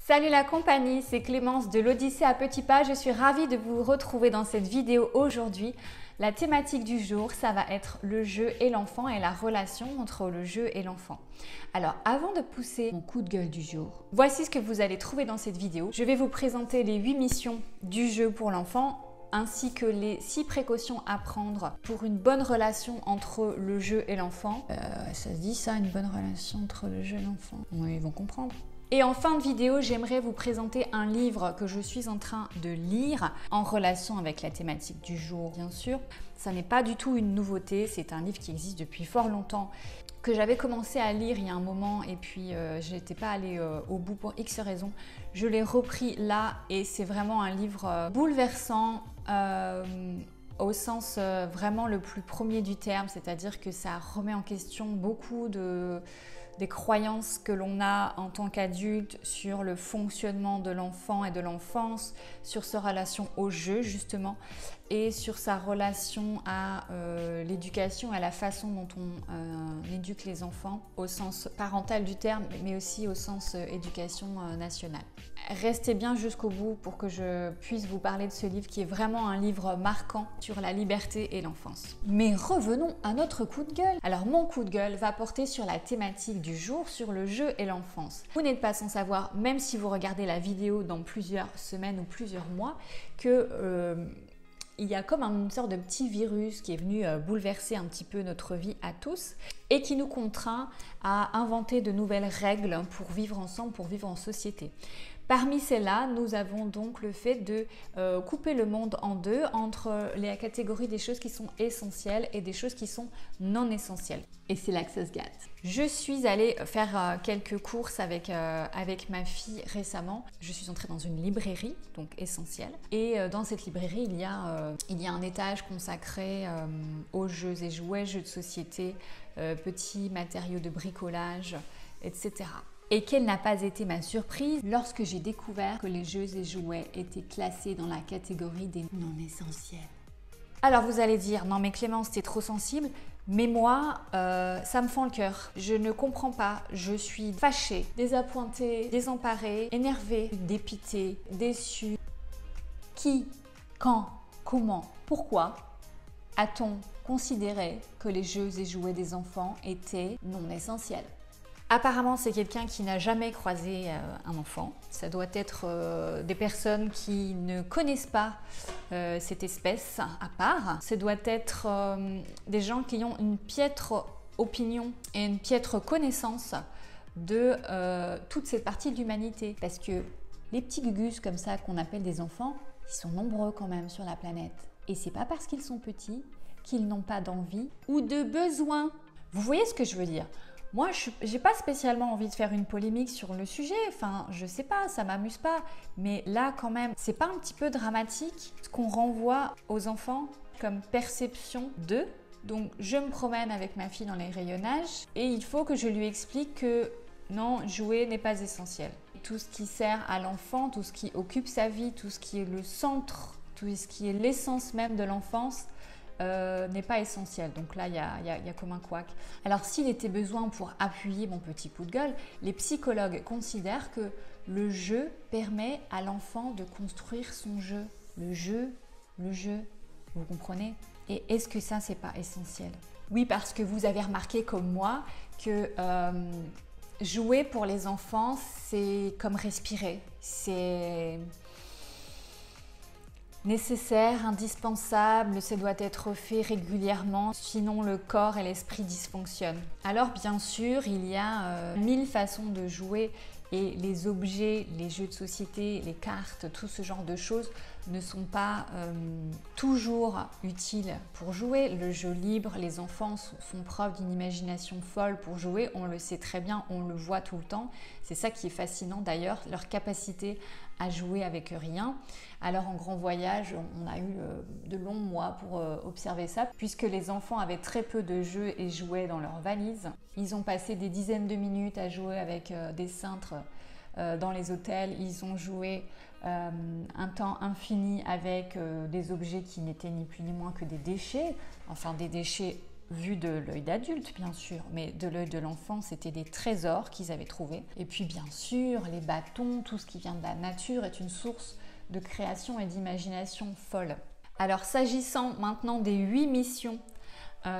Salut la compagnie, c'est Clémence de l'Odyssée à petits pas. Je suis ravie de vous retrouver dans cette vidéo aujourd'hui. La thématique du jour, ça va être le jeu et l'enfant et la relation entre le jeu et l'enfant. Alors avant de pousser mon coup de gueule du jour, voici ce que vous allez trouver dans cette vidéo. Je vais vous présenter les 8 missions du jeu pour l'enfant ainsi que les 6 précautions à prendre pour une bonne relation entre le jeu et l'enfant. Ça se dit ça, une bonne relation entre le jeu et l'enfant? Oui, ils vont comprendre. Et en fin de vidéo, j'aimerais vous présenter un livre que je suis en train de lire en relation avec la thématique du jour, bien sûr. Ça n'est pas du tout une nouveauté, c'est un livre qui existe depuis fort longtemps, que j'avais commencé à lire il y a un moment et puis je n'étais pas allée au bout pour X raisons. Je l'ai repris là et c'est vraiment un livre bouleversant au sens vraiment le plus premier du terme, c'est-à-dire que ça remet en question beaucoup des croyances que l'on a en tant qu'adulte sur le fonctionnement de l'enfant et de l'enfance, sur sa relation au jeu justement et sur sa relation à l'éducation, à la façon dont on éduque les enfants au sens parental du terme, mais aussi au sens éducation nationale. Restez bien jusqu'au bout pour que je puisse vous parler de ce livre qui est vraiment un livre marquant sur la liberté et l'enfance. Mais revenons à notre coup de gueule. Alors mon coup de gueule va porter sur la thématique du jour, sur le jeu et l'enfance. Vous n'êtes pas sans savoir, même si vous regardez la vidéo dans plusieurs semaines ou plusieurs mois, que il y a comme une sorte de petit virus qui est venu bouleverser un petit peu notre vie à tous et qui nous contraint à inventer de nouvelles règles pour vivre ensemble, pour vivre en société. Parmi celles-là, nous avons donc le fait de couper le monde en deux entre la catégorie des choses qui sont essentielles et des choses qui sont non essentielles. Et c'est là que ça se gâte. Je suis allée faire quelques courses avec ma fille récemment. Je suis entrée dans une librairie, donc essentielle. Et dans cette librairie, il y a un étage consacré aux jeux et jouets, jeux de société, petits matériaux de bricolage, etc. Et quelle n'a pas été ma surprise lorsque j'ai découvert que les jeux et jouets étaient classés dans la catégorie des non essentiels. Alors vous allez dire, non mais Clémence, t'es trop sensible, mais moi, ça me fend le cœur. Je ne comprends pas, je suis fâchée, désappointée, désemparée, énervée, dépitée, déçue. Qui, quand, comment, pourquoi a-t-on considéré que les jeux et jouets des enfants étaient non essentiels ? Apparemment, c'est quelqu'un qui n'a jamais croisé un enfant. Ça doit être des personnes qui ne connaissent pas cette espèce à part. Ça doit être des gens qui ont une piètre opinion et une piètre connaissance de toute cette partie de l'humanité. Parce que les petits gugus comme ça qu'on appelle des enfants, ils sont nombreux quand même sur la planète. Et c'est pas parce qu'ils sont petits qu'ils n'ont pas d'envie ou de besoin. Vous voyez ce que je veux dire ? Moi, j'ai pas spécialement envie de faire une polémique sur le sujet, enfin, je sais pas, ça m'amuse pas. Mais là, quand même, c'est pas un petit peu dramatique ce qu'on renvoie aux enfants comme perception d'eux? Donc, je me promène avec ma fille dans les rayonnages et il faut que je lui explique que non, jouer n'est pas essentiel. Tout ce qui sert à l'enfant, tout ce qui occupe sa vie, tout ce qui est le centre, tout ce qui est l'essence même de l'enfance, n'est pas essentiel. Donc là, il y a comme un couac. Alors, s'il était besoin pour appuyer mon petit coup de gueule, les psychologues considèrent que le jeu permet à l'enfant de construire son jeu. Le jeu, vous comprenez? Et est-ce que ça, c'est pas essentiel? Oui, parce que vous avez remarqué comme moi que jouer pour les enfants, c'est comme respirer. C'est nécessaire, indispensable, ça doit être fait régulièrement, sinon le corps et l'esprit dysfonctionnent. Alors bien sûr, il y a 1000 façons de jouer et les objets, les jeux de société, les cartes, tout ce genre de choses ne sont pas toujours utiles pour jouer. Le jeu libre, les enfants font preuve d'une imagination folle pour jouer, on le sait très bien, on le voit tout le temps. C'est ça qui est fascinant d'ailleurs, leur capacité à jouer avec rien. Alors en grand voyage, on a eu de longs mois pour observer ça, puisque les enfants avaient très peu de jeux et jouets dans leur valise. Ils ont passé des dizaines de minutes à jouer avec des cintres dans les hôtels. Ils ont joué un temps infini avec des objets qui n'étaient ni plus ni moins que des déchets, enfin des déchets vu de l'œil d'adulte bien sûr, mais de l'œil de l'enfant, c'était des trésors qu'ils avaient trouvés. Et puis bien sûr, les bâtons, tout ce qui vient de la nature est une source de création et d'imagination folle. Alors s'agissant maintenant des 8 missions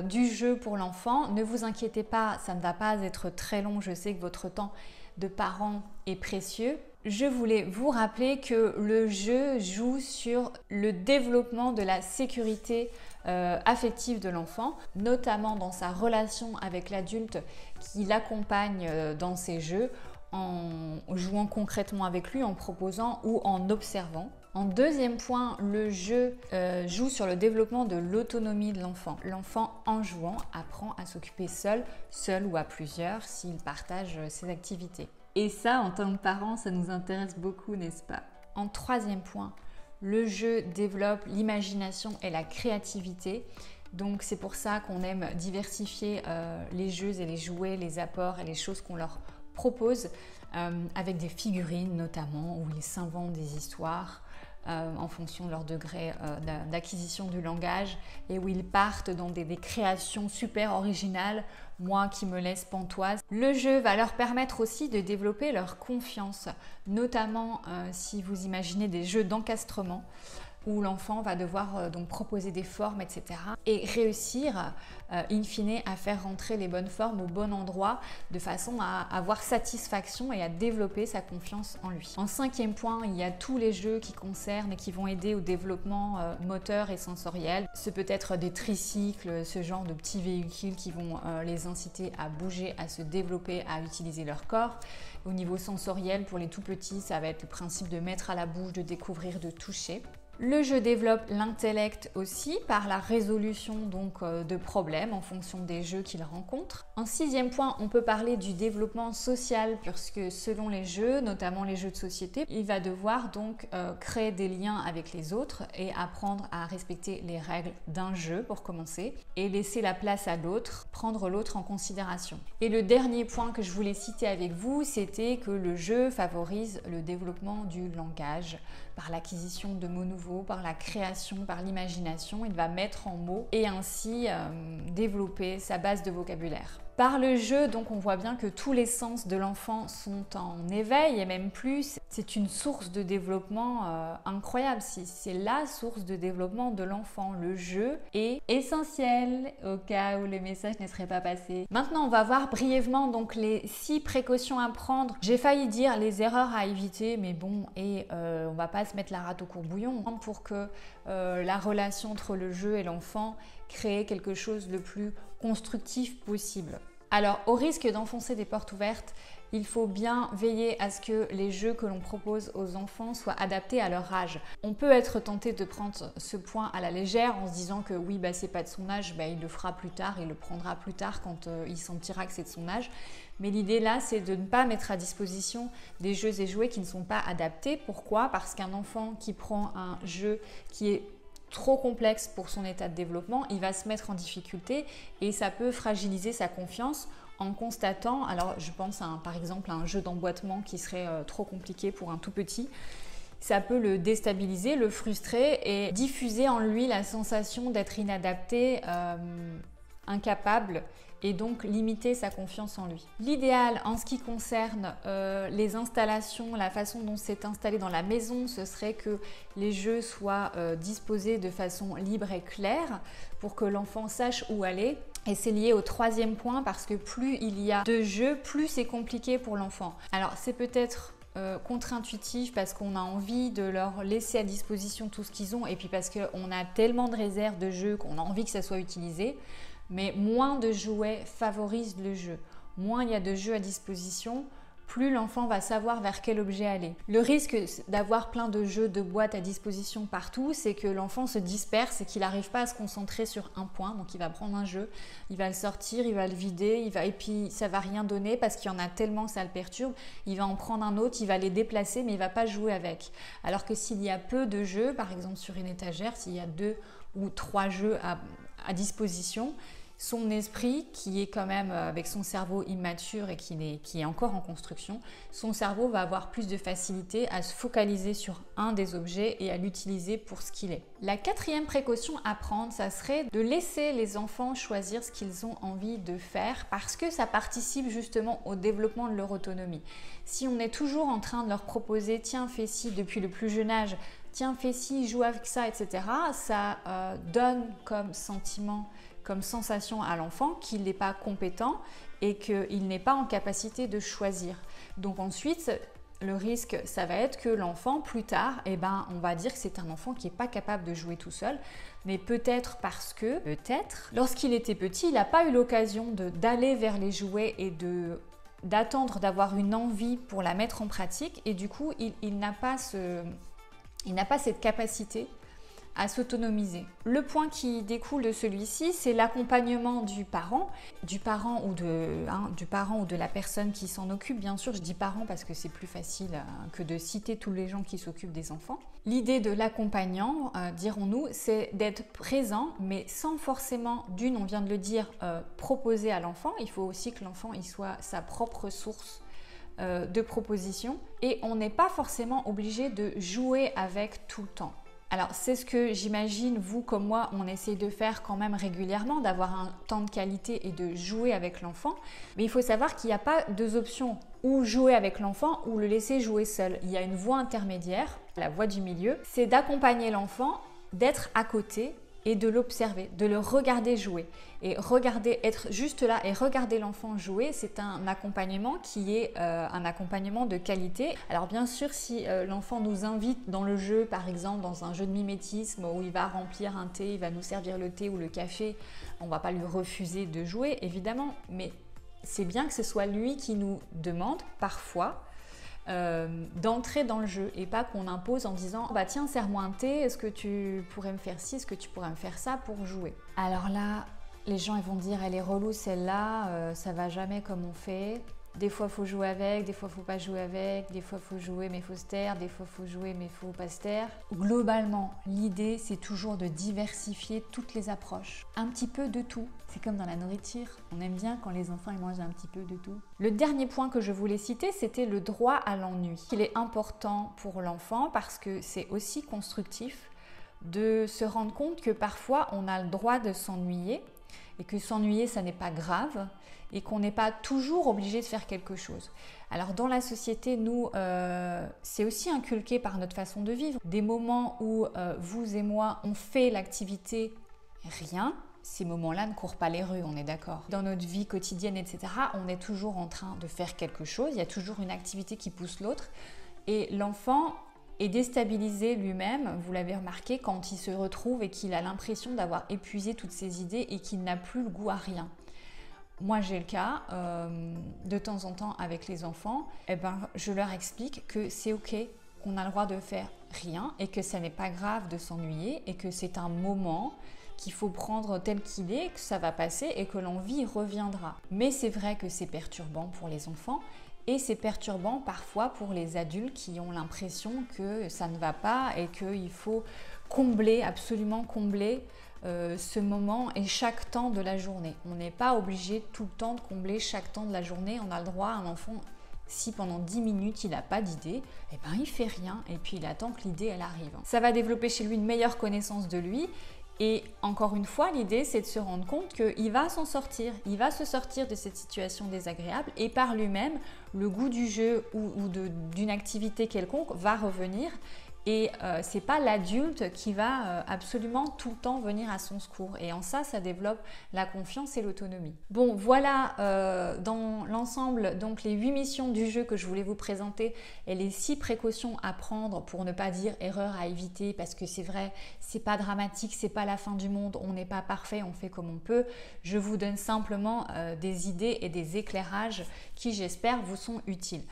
du jeu pour l'enfant, ne vous inquiétez pas, ça ne va pas être très long, je sais que votre temps de parents est précieux. Je voulais vous rappeler que le jeu joue sur le développement de la sécurité affective de l'enfant, notamment dans sa relation avec l'adulte qui l'accompagne dans ses jeux, en jouant concrètement avec lui, en proposant ou en observant. En deuxième point, le jeu joue sur le développement de l'autonomie de l'enfant. L'enfant, en jouant, apprend à s'occuper seul ou à plusieurs s'il partage ses activités. Et ça, en tant que parents, ça nous intéresse beaucoup, n'est-ce pas? En troisième point, le jeu développe l'imagination et la créativité. Donc c'est pour ça qu'on aime diversifier les jeux et les jouets, les apports et les choses qu'on leur propose avec des figurines notamment, où ils s'inventent des histoires en fonction de leur degré d'acquisition du langage et où ils partent dans des créations super originales, moi qui me laisse pantoise. Le jeu va leur permettre aussi de développer leur confiance, notamment si vous imaginez des jeux d'encastrement où l'enfant va devoir donc proposer des formes, etc. et réussir in fine à faire rentrer les bonnes formes au bon endroit de façon à avoir satisfaction et à développer sa confiance en lui. En cinquième point, il y a tous les jeux qui concernent et qui vont aider au développement moteur et sensoriel. Ce peut être des tricycles, ce genre de petits véhicules qui vont les inciter à bouger, à se développer, à utiliser leur corps. Au niveau sensoriel, pour les tout petits, ça va être le principe de mettre à la bouche, de découvrir, de toucher. Le jeu développe l'intellect aussi par la résolution donc de problèmes en fonction des jeux qu'il rencontre. En sixième point, on peut parler du développement social puisque selon les jeux, notamment les jeux de société, il va devoir donc créer des liens avec les autres et apprendre à respecter les règles d'un jeu pour commencer et laisser la place à l'autre, prendre l'autre en considération. Et le dernier point que je voulais citer avec vous, c'était que le jeu favorise le développement du langage par l'acquisition de mots nouveaux, par la création, par l'imagination. Il va mettre en mots et ainsi développer sa base de vocabulaire. Par le jeu, donc, on voit bien que tous les sens de l'enfant sont en éveil et même plus. C'est une source de développement incroyable. C'est la source de développement de l'enfant. Le jeu est essentiel au cas où le message ne serait pas passé. Maintenant, on va voir brièvement donc les 6 précautions à prendre. J'ai failli dire les erreurs à éviter, mais bon, on va pas se mettre la rate au courbouillon pour que la relation entre le jeu et l'enfant crée quelque chose le plus constructif possible. Alors, au risque d'enfoncer des portes ouvertes, il faut bien veiller à ce que les jeux que l'on propose aux enfants soient adaptés à leur âge. On peut être tenté de prendre ce point à la légère en se disant que oui, c'est pas de son âge, il le fera plus tard, il le prendra plus tard quand il sentira que c'est de son âge. Mais l'idée là, c'est de ne pas mettre à disposition des jeux et jouets qui ne sont pas adaptés. Pourquoi? Parce qu'un enfant qui prend un jeu qui est trop complexe pour son état de développement, il va se mettre en difficulté et ça peut fragiliser sa confiance en constatant, alors je pense par exemple à un jeu d'emboîtement qui serait trop compliqué pour un tout petit, ça peut le déstabiliser, le frustrer et diffuser en lui la sensation d'être inadapté, incapable et donc limiter sa confiance en lui. L'idéal en ce qui concerne les installations, la façon dont c'est installé dans la maison, ce serait que les jeux soient disposés de façon libre et claire pour que l'enfant sache où aller. Et c'est lié au 3e point parce que plus il y a de jeux, plus c'est compliqué pour l'enfant. Alors c'est peut-être contre-intuitif parce qu'on a envie de leur laisser à disposition tout ce qu'ils ont et puis parce qu'on a tellement de réserves de jeux qu'on a envie que ça soit utilisé. Mais moins de jouets favorise le jeu. Moins il y a de jeux à disposition, plus l'enfant va savoir vers quel objet aller. Le risque d'avoir plein de jeux de boîtes à disposition partout, c'est que l'enfant se disperse et qu'il n'arrive pas à se concentrer sur un point. Donc il va prendre un jeu, il va le sortir, il va le vider, et puis ça va rien donner parce qu'il y en a tellement que ça le perturbe. Il va en prendre un autre, il va les déplacer mais il ne va pas jouer avec. Alors que s'il y a peu de jeux, par exemple sur une étagère, s'il y a 2 ou 3 jeux à disposition, son esprit, qui est quand même avec son cerveau immature et qui est encore en construction, son cerveau va avoir plus de facilité à se focaliser sur un des objets et à l'utiliser pour ce qu'il est. La quatrième précaution à prendre, ça serait de laisser les enfants choisir ce qu'ils ont envie de faire parce que ça participe justement au développement de leur autonomie. Si on est toujours en train de leur proposer « tiens, fais ci » depuis le plus jeune âge, « tiens, fais ci, joue avec ça », etc., ça donne comme sentiment, comme sensation à l'enfant qu'il n'est pas compétent et qu'il n'est pas en capacité de choisir. Donc ensuite, le risque, ça va être que l'enfant, plus tard, on va dire que c'est un enfant qui n'est pas capable de jouer tout seul, mais peut-être parce que, lorsqu'il était petit, il n'a pas eu l'occasion d'aller vers les jouets et d'attendre d'avoir une envie pour la mettre en pratique, et du coup, il n'a pas cette capacité à s'autonomiser. Le point qui découle de celui-ci, c'est l'accompagnement du parent ou de la personne qui s'en occupe. Bien sûr, je dis parent parce que c'est plus facile que de citer tous les gens qui s'occupent des enfants. L'idée de l'accompagnant, dirons-nous, c'est d'être présent, mais sans forcément, on vient de le dire, proposer à l'enfant. Il faut aussi que l'enfant il soit sa propre source de proposition, et on n'est pas forcément obligé de jouer avec tout le temps. Alors c'est ce que j'imagine, vous comme moi, on essaye de faire quand même régulièrement, d'avoir un temps de qualité et de jouer avec l'enfant. Mais il faut savoir qu'il n'y a pas deux options, ou jouer avec l'enfant ou le laisser jouer seul. Il y a une voie intermédiaire, la voie du milieu, c'est d'accompagner l'enfant, d'être à côté et de l'observer, de le regarder jouer. Et être juste là et regarder l'enfant jouer, c'est un accompagnement qui est un accompagnement de qualité. Alors bien sûr, si l'enfant nous invite dans le jeu, par exemple dans un jeu de mimétisme où il va remplir un thé, il va nous servir le thé ou le café, on ne va pas lui refuser de jouer, évidemment, mais c'est bien que ce soit lui qui nous demande parfois d'entrer dans le jeu et pas qu'on impose en disant bah tiens, serre-moi un thé, est-ce que tu pourrais me faire ci, est-ce que tu pourrais me faire ça pour jouer. Alors là, les gens ils vont dire elle est relou celle-là, ça va jamais comme on fait. Des fois faut jouer avec, des fois faut pas jouer avec, des fois faut jouer mais faut se taire, des fois faut jouer mais faut pas se taire. Globalement, l'idée c'est toujours de diversifier toutes les approches. Un petit peu de tout. C'est comme dans la nourriture, on aime bien quand les enfants ils mangent un petit peu de tout. Le dernier point que je voulais citer, c'était le droit à l'ennui. Il est important pour l'enfant parce que c'est aussi constructif de se rendre compte que parfois on a le droit de s'ennuyer et que s'ennuyer ça n'est pas grave et qu'on n'est pas toujours obligé de faire quelque chose. Alors dans la société, nous, c'est aussi inculqué par notre façon de vivre. Des moments où vous et moi, on fait l'activité rien, ces moments-là ne courent pas les rues, on est d'accord. Dans notre vie quotidienne, etc., on est toujours en train de faire quelque chose, il y a toujours une activité qui pousse l'autre et l'enfant est déstabilisé lui-même, vous l'avez remarqué, quand il se retrouve et qu'il a l'impression d'avoir épuisé toutes ses idées et qu'il n'a plus le goût à rien. Moi j'ai le cas, de temps en temps avec les enfants, je leur explique que c'est ok, qu'on a le droit de faire rien et que ça n'est pas grave de s'ennuyer et que c'est un moment qu'il faut prendre tel qu'il est, que ça va passer et que l'envie reviendra. Mais c'est vrai que c'est perturbant pour les enfants et c'est perturbant parfois pour les adultes qui ont l'impression que ça ne va pas et qu'il faut combler, absolument combler ce moment et chaque temps de la journée. On n'est pas obligé tout le temps de combler chaque temps de la journée. On a le droit à un enfant, si pendant 10 minutes il n'a pas d'idée, il fait rien et puis il attend que l'idée elle arrive. Ça va développer chez lui une meilleure connaissance de lui. Et encore une fois, l'idée c'est de se rendre compte qu'il va s'en sortir, il va se sortir de cette situation désagréable et par lui-même, le goût du jeu ou d'une activité quelconque va revenir. Et c'est pas l'adulte qui va absolument tout le temps venir à son secours. Et en ça développe la confiance et l'autonomie. Bon, voilà dans l'ensemble donc les 8 missions du jeu que je voulais vous présenter et les 6 précautions à prendre pour ne pas dire erreur à éviter parce que c'est vrai, c'est pas dramatique, c'est pas la fin du monde, on n'est pas parfait, on fait comme on peut. Je vous donne simplement des idées et des éclairages qui j'espère vous sont utiles.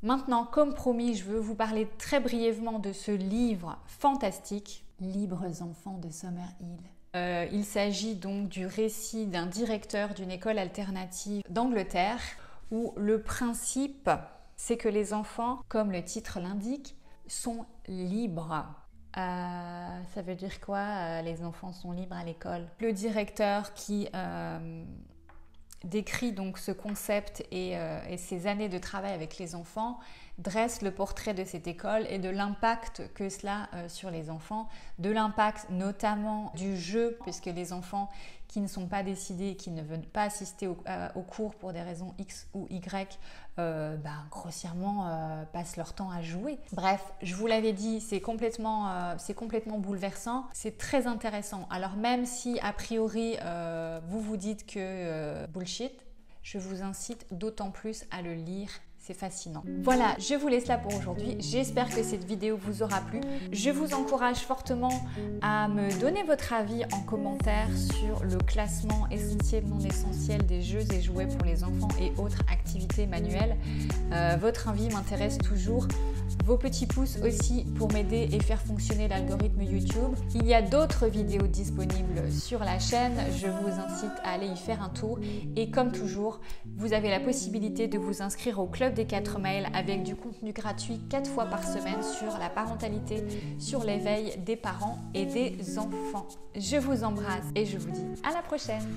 Maintenant, comme promis, je veux vous parler très brièvement de ce livre fantastique, Libres enfants de Summerhill. Il s'agit donc du récit d'un directeur d'une école alternative d'Angleterre où le principe, c'est que les enfants, comme le titre l'indique, sont libres. Ça veut dire quoi? Les enfants sont libres à l'école. Le directeur qui décrit donc ce concept et ses années de travail avec les enfants dresse le portrait de cette école et de l'impact que cela sur les enfants, de l'impact notamment du jeu, puisque les enfants qui ne sont pas décidés, qui ne veulent pas assister au cours pour des raisons X ou Y, grossièrement passent leur temps à jouer. Bref, je vous l'avais dit, c'est complètement bouleversant, c'est très intéressant. Alors même si a priori vous vous dites que bullshit, je vous incite d'autant plus à le lire. C'est fascinant. Voilà, je vous laisse là pour aujourd'hui. J'espère que cette vidéo vous aura plu. Je vous encourage fortement à me donner votre avis en commentaire sur le classement essentiel, non essentiel des jeux et jouets pour les enfants et autres activités manuelles. Votre avis m'intéresse toujours. Vos petits pouces aussi pour m'aider et faire fonctionner l'algorithme YouTube. Il y a d'autres vidéos disponibles sur la chaîne. Je vous incite à aller y faire un tour. Et comme toujours, vous avez la possibilité de vous inscrire au Club des 4 mails avec du contenu gratuit 4 fois par semaine sur la parentalité, sur l'éveil des parents et des enfants. Je vous embrasse et je vous dis à la prochaine.